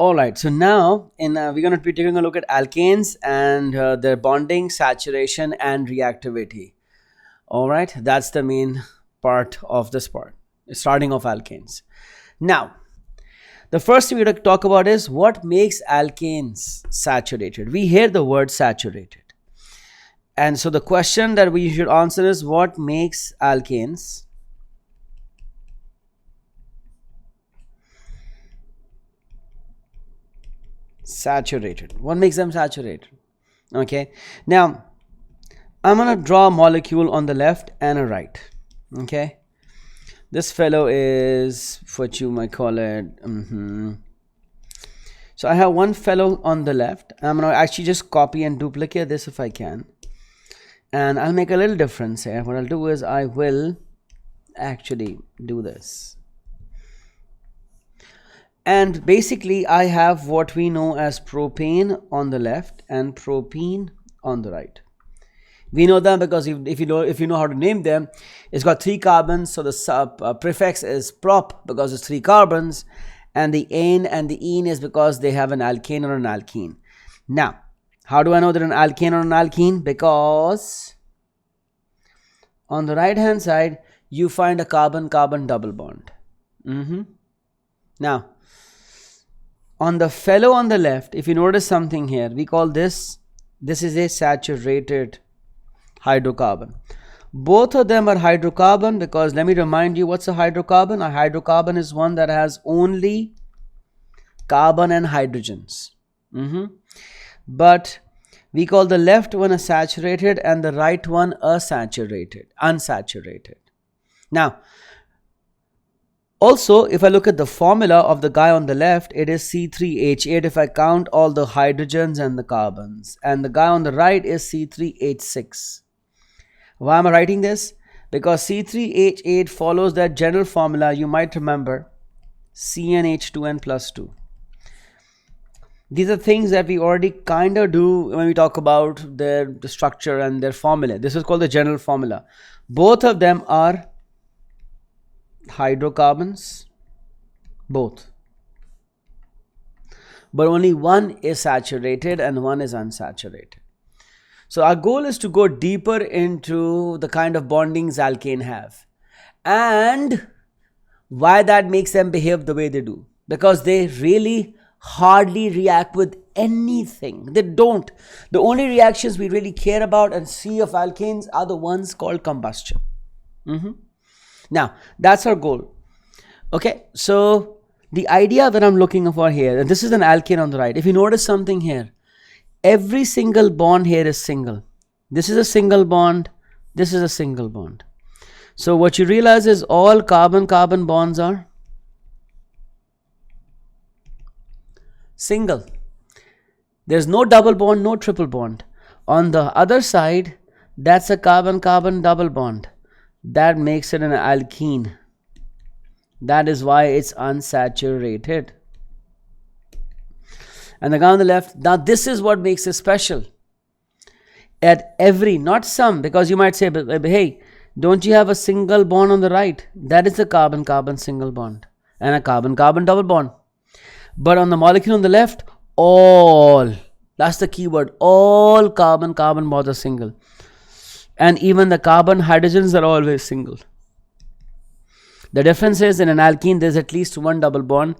All right, so now we're going to be taking a look at alkanes and their bonding, saturation, and reactivity. All right, that's the main part of this part, starting off alkanes. Now, the first thing we're going to talk about is what makes alkanes saturated. We hear the word saturated. And so the question that we should answer is what makes alkanes saturated? What makes them saturated? Okay. Now, I'm going to draw a molecule on the left and a right. Okay. This fellow is what you might call it. So I have one fellow on the left. I'm going to actually just copy and duplicate this if I can. And I'll make a little difference here. What I'll do is I will actually do this. And basically I have what we know as propane on the left and propene on the right. We know them because if you know how to name them, it's got 3 carbons, so the prefix is prop because it's 3 carbons, and the ane and the ene is because they have an alkane or an alkene. Now, how do I know they're an alkane or an alkene? Because on the right hand side you find a carbon-carbon double bond. Now, on the fellow on the left, if you notice something here, we call this is a saturated hydrocarbon. Both of them are hydrocarbon because let me remind you, what's a hydrocarbon? A hydrocarbon is one that has only carbon and hydrogens. But we call the left one a saturated and the right one a unsaturated. Now, also, if I look at the formula of the guy on the left, it is C3H8 if I count all the hydrogens and the carbons. And the guy on the right is C3H6. Why am I writing this? Because C3H8 follows that general formula you might remember, CnH2n plus 2. These are things that we already kind of do when we talk about the structure and their formula. This is called the general formula. Both of them are hydrocarbons, both. But only one is saturated and one is unsaturated. So our goal is to go deeper into the kind of bondings alkane have and why that makes them behave the way they do. Because they really hardly react with anything. They don't. The only reactions we really care about and see of alkanes are the ones called combustion. Now, that's our goal. Okay, so the idea that I'm looking for here, and this is an alkane on the right. If you notice something here, every single bond here is single. This is a single bond. This is a single bond. So what you realize is all carbon-carbon bonds are single. There's no double bond, no triple bond. On the other side, that's a carbon-carbon double bond. That makes it an alkene. That is why it's unsaturated. And the guy on the left, now this is what makes it special. At every, not some, because you might say, but hey, don't you have a single bond on the right? That is a carbon-carbon single bond and a carbon-carbon double bond. But on the molecule on the left, all, that's the key word, all carbon-carbon bonds are single. And even the carbon hydrogens are always single. The difference is in an alkene there's at least one double bond.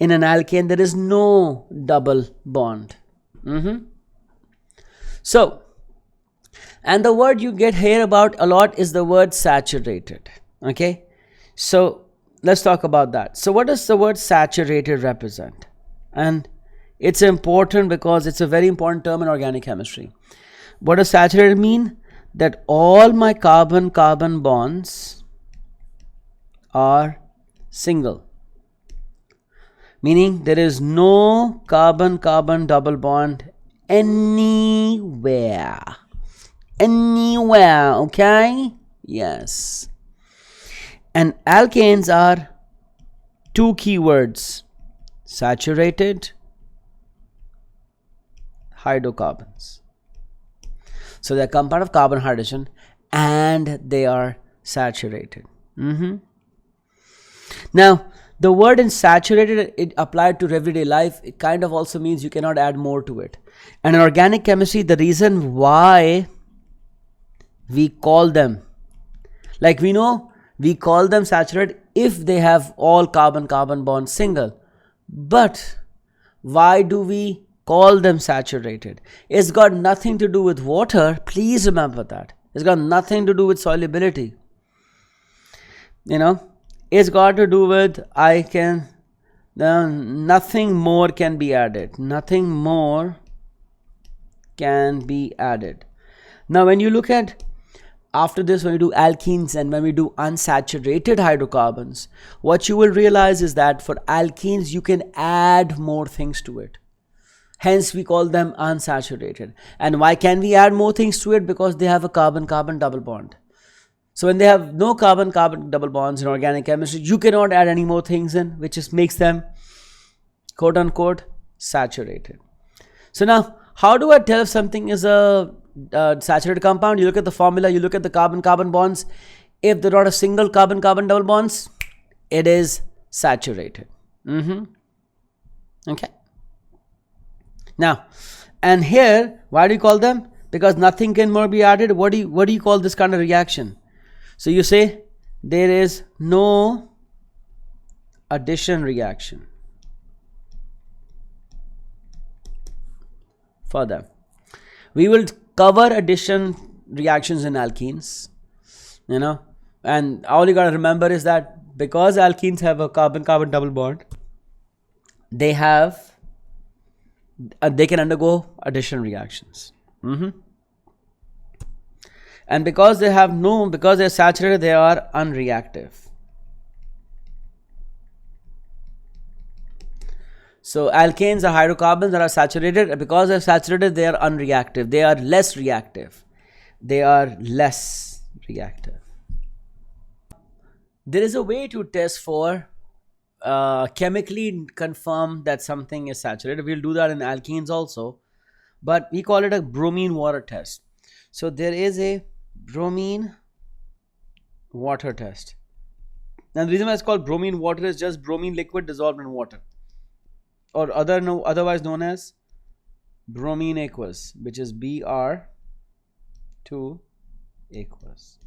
In an alkane there is no double bond. So, and the word you get here about a lot is the word saturated. Okay, so let's talk about that. So what does the word saturated represent? And it's important because it's a very important term in organic chemistry. What does saturated mean? That all my carbon-carbon bonds are single. Meaning there is no carbon-carbon double bond anywhere. Anywhere, okay? Yes. And alkanes are 2 keywords: saturated, hydrocarbons. So they are compound of carbon hydrogen and they are saturated. Now, The word in saturated, it applied to everyday life, it kind of also means you cannot add more to it. And in organic chemistry, the reason why we call them, like we know, we call them saturated if they have all carbon-carbon bonds single. But why do we call them saturated? It's got nothing to do with water. Please remember that. It's got nothing to do with solubility. It's got to do with nothing more can be added. Nothing more can be added. Now, when you look at after this, when we do alkenes and when we do unsaturated hydrocarbons, what you will realize is that for alkenes, you can add more things to it. Hence, we call them unsaturated. And why can we add more things to it? Because they have a carbon-carbon double bond. So when they have no carbon-carbon double bonds in organic chemistry, you cannot add any more things in, which just makes them quote-unquote saturated. So now, how do I tell if something is a saturated compound? You look at the formula, you look at the carbon-carbon bonds. If there are not a single carbon-carbon double bonds, it is saturated. Okay. Now, and here, why do you call them? Because nothing can more be added. What do you call this kind of reaction? So you say there is no addition reaction for them. We will cover addition reactions in alkenes, and all you got to remember is that because alkenes have a carbon-carbon double bond, they can undergo addition reactions. And because they're saturated, they are unreactive. So alkanes are hydrocarbons that are saturated, and because they're saturated, they are unreactive. They are less reactive. There is a way to test for chemically confirm that something is saturated. We'll do that in alkenes also, but we call it a bromine water test. So there is a bromine water test. And the reason why it's called bromine water is just bromine liquid dissolved in water, or otherwise known as bromine aqueous, which is Br2 aqueous.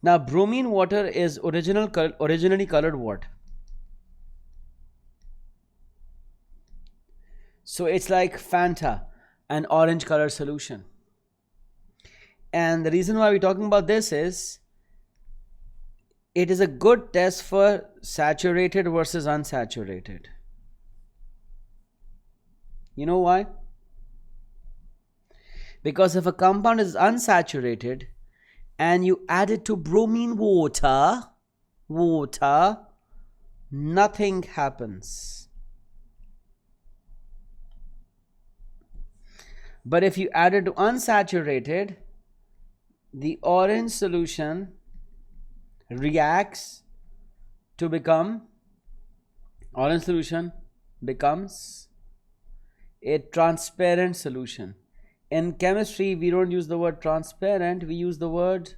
Now, bromine water is originally colored what? So it's like Fanta, an orange color solution. And the reason why we're talking about this is it is a good test for saturated versus unsaturated. You know why? Because if a compound is unsaturated and you add it to bromine water, nothing happens. But if you add it to unsaturated, the orange solution reacts to become, orange solution becomes a transparent solution. In chemistry, we don't use the word transparent, we use the word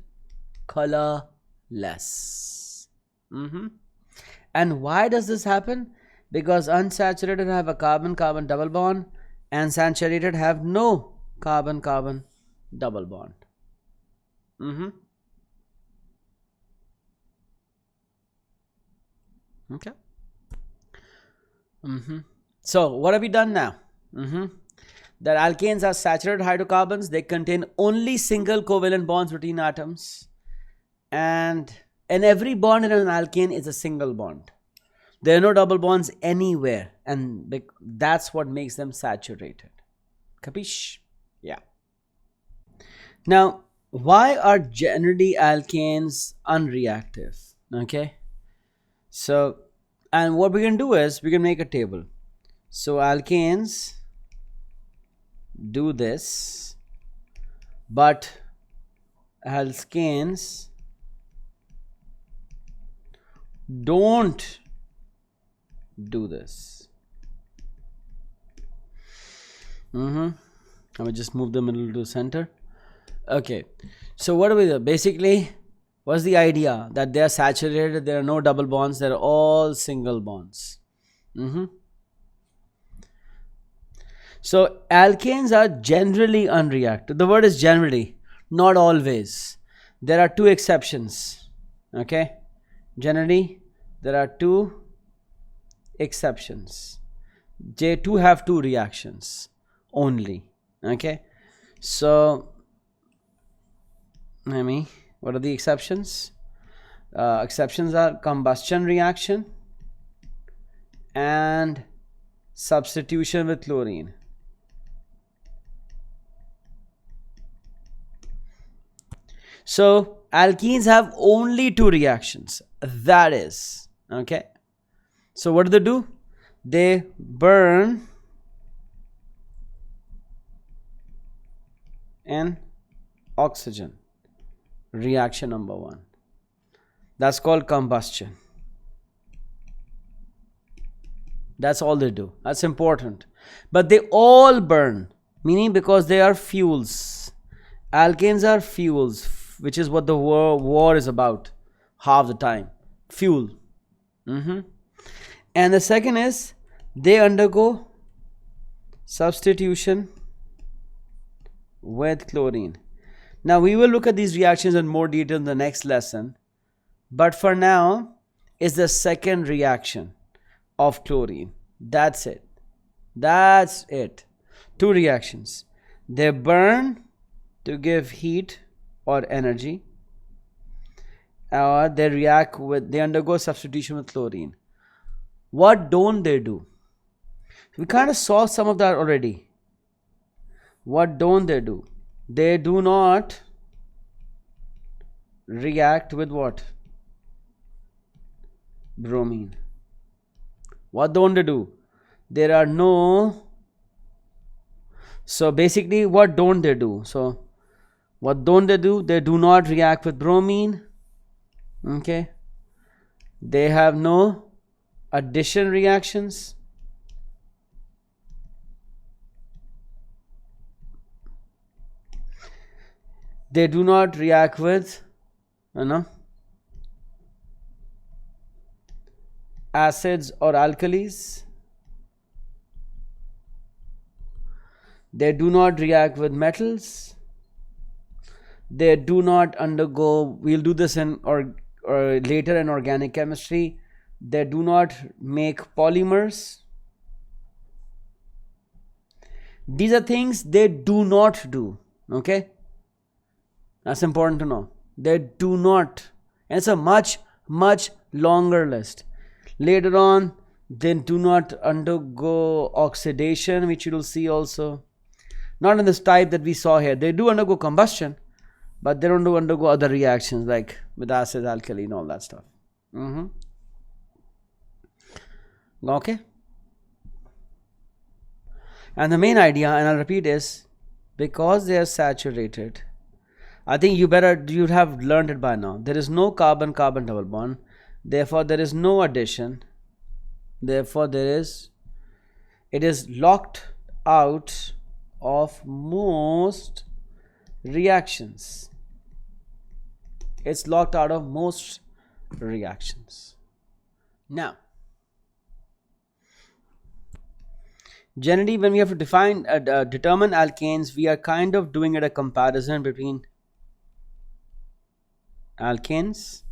colorless. And why does this happen? Because unsaturated have a carbon-carbon double bond and saturated have no carbon-carbon double bond. Okay. So what have we done now? That alkanes are saturated hydrocarbons. They contain only single covalent bonds between atoms, and every bond in an alkane is a single bond. There are no double bonds anywhere, and that's what makes them saturated. Capiche? Yeah. Now, why are generally alkanes unreactive? Okay. So, and what we can do is we can make a table. So alkanes do this, but alkanes don't do this. I will just move the middle to the center. Okay, so what do we do? Basically, What's the idea? That they are saturated, there are no double bonds, they're all single bonds. So alkanes are generally unreactive. The word is generally, not always. There are two exceptions. Okay? Generally, there are two exceptions. J2 have two reactions only. Okay? So, what are the exceptions? Exceptions are combustion reaction and substitution with chlorine. So alkenes have only two reactions. That is, okay. So what do? They burn in oxygen. Reaction number one. That's called combustion. That's all they do. That's important. But they all burn, meaning because they are fuels. Alkanes are fuels, which is what the war is about half the time. Fuel. And the second is they undergo substitution with chlorine. Now we will look at these reactions in more detail in the next lesson. But for now, is the second reaction of chlorine. That's it. That's it. Two reactions. They burn to give heat or energy, or they undergo substitution with chlorine. What don't they do? We kind of saw some of that already. What don't they do? They do not react with what? Bromine. What don't they do? There are no. So basically, what don't they do? So what don't they do? They do not react with bromine. Okay. They have no addition reactions. They do not react with acids or alkalis. They do not react with metals. They do not undergo, we'll do this in or later in organic chemistry. They do not make polymers. These are things they do not do. Okay? That's important to know. They do not. And it's a much, much longer list. Later on, they do not undergo oxidation, which you will see also. Not in this type that we saw here. They do undergo combustion, but they don't undergo other reactions like with acid, alkali, and all that stuff. Okay? And the main idea, and I'll repeat, is because they are saturated. I think you'd have learned it by now. There is no carbon-carbon double bond. Therefore, there is no addition. Therefore, it is locked out of most reactions. It's locked out of most reactions. Now, generally, when we have to determine alkanes, we are kind of doing a comparison between alkanes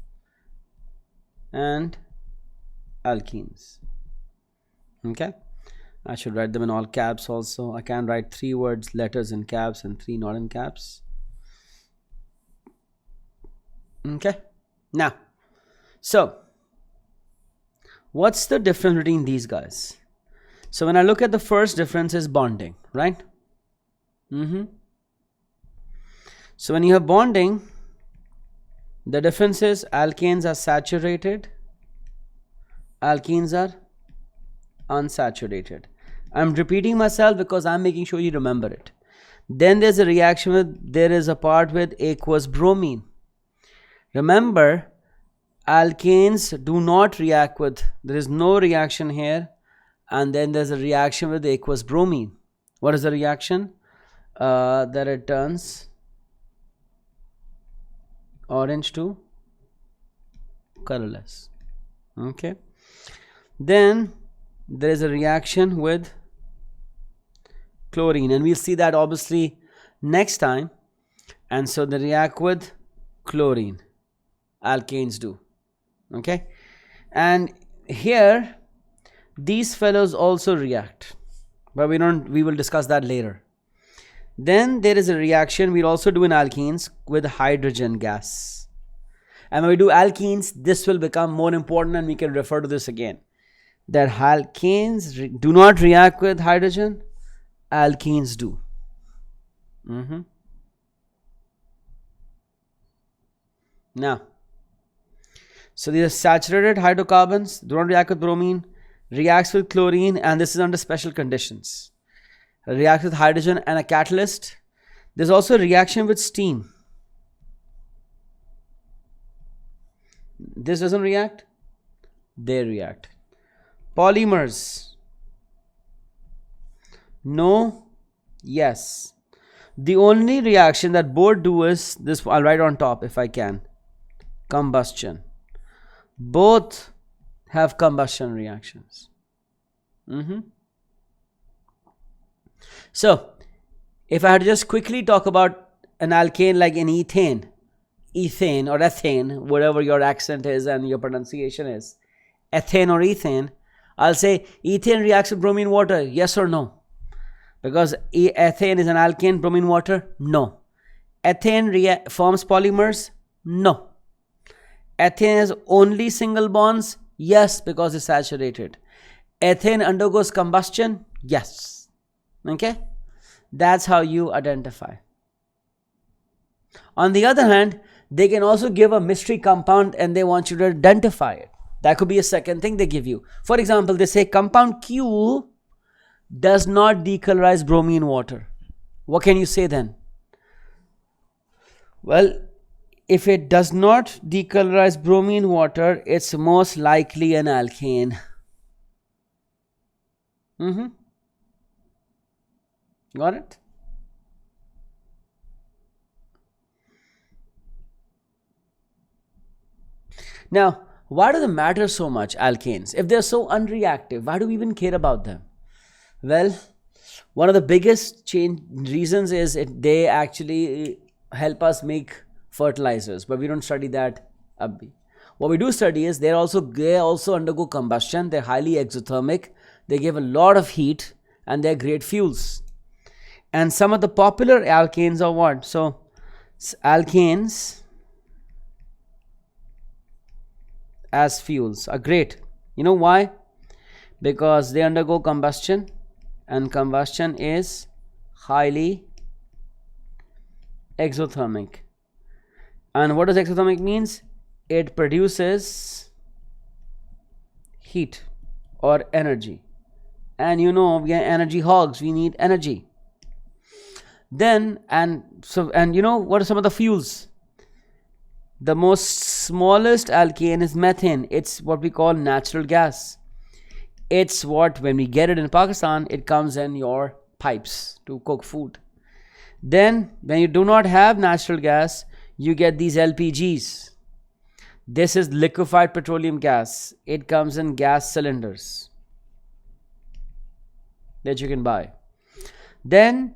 and alkenes. Okay, I should write them in all caps also. I can write 3 letters in caps and 3 not in caps. Okay, now, so what's the difference between these guys? So when I look at the first difference is bonding, right? So when you have bonding, the difference is alkanes are saturated, alkenes are unsaturated. I'm repeating myself because I'm making sure you remember it. Then there's a reaction there is a part with aqueous bromine. Remember, alkanes do not react with, there is no reaction here, and then there's a reaction with aqueous bromine. What is the reaction? That it turns orange to colorless. Okay. Then there is a reaction with chlorine, and we'll see that obviously next time. And so they react with chlorine. Alkanes do. Okay. And here these fellows also react, but we will discuss that later. Then there is a reaction we'll also do in alkenes with hydrogen gas. And when we do alkenes, this will become more important, and we can refer to this again. That alkanes do not react with hydrogen, alkenes do. Now, so these are saturated hydrocarbons, do not react with bromine, reacts with chlorine, and this is under special conditions. Reacts with hydrogen and a catalyst. There's also a reaction with steam. This doesn't react, they react. Polymers. No, yes. The only reaction that both do is this, I'll write on top if I can. Combustion. Both have combustion reactions. So, if I had to just quickly talk about an alkane like an ethane or ethane, whatever your accent is and your pronunciation is, ethane or ethane, I'll say ethane reacts with bromine water, yes or no? Because ethane is an alkane, bromine water, no. Ethane forms polymers, no. Ethane has only single bonds, yes, because it's saturated. Ethane undergoes combustion, yes. Okay, that's how you identify. On the other hand, they can also give a mystery compound and they want you to identify it. That could be a second thing they give you. For example, they say compound Q does not decolorize bromine water. What can you say then? Well, if it does not decolorize bromine water, it's most likely an alkane. Got it? Now, why do they matter so much, alkanes? If they're so unreactive, why do we even care about them? Well, one of the biggest reasons is they actually help us make fertilizers, but we don't study that. What we do study is they also undergo combustion. They're highly exothermic. They give a lot of heat, and they're great fuels. And some of the popular alkanes are what? So, alkanes as fuels are great. You know why? Because they undergo combustion, and combustion is highly exothermic. And what does exothermic means? It produces heat or energy. And you know, we are energy hogs, we need energy. Then, and you know, what are some of the fuels? The most smallest alkane is methane. It's what we call natural gas. It's what, when we get it in Pakistan, it comes in your pipes to cook food. Then, when you do not have natural gas, you get these LPGs. This is liquefied petroleum gas. It comes in gas cylinders that you can buy. Then,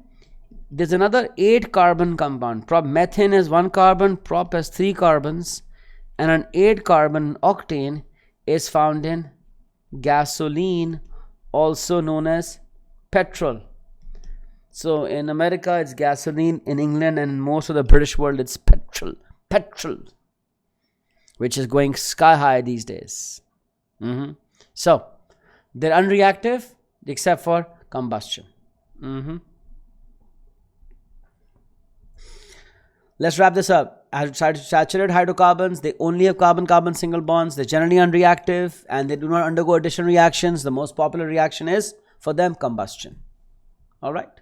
there's another 8 carbon compound. Methane has 1 carbon, prop has 3 carbons, and an 8 carbon octane is found in gasoline, also known as petrol. So in America it's gasoline, in England and in most of the British world it's petrol, which is going sky high these days. So they're unreactive except for combustion. Let's wrap this up. Saturated hydrocarbons, they only have carbon-carbon single bonds. They're generally unreactive and they do not undergo addition reactions. The most popular reaction is, for them, combustion. All right.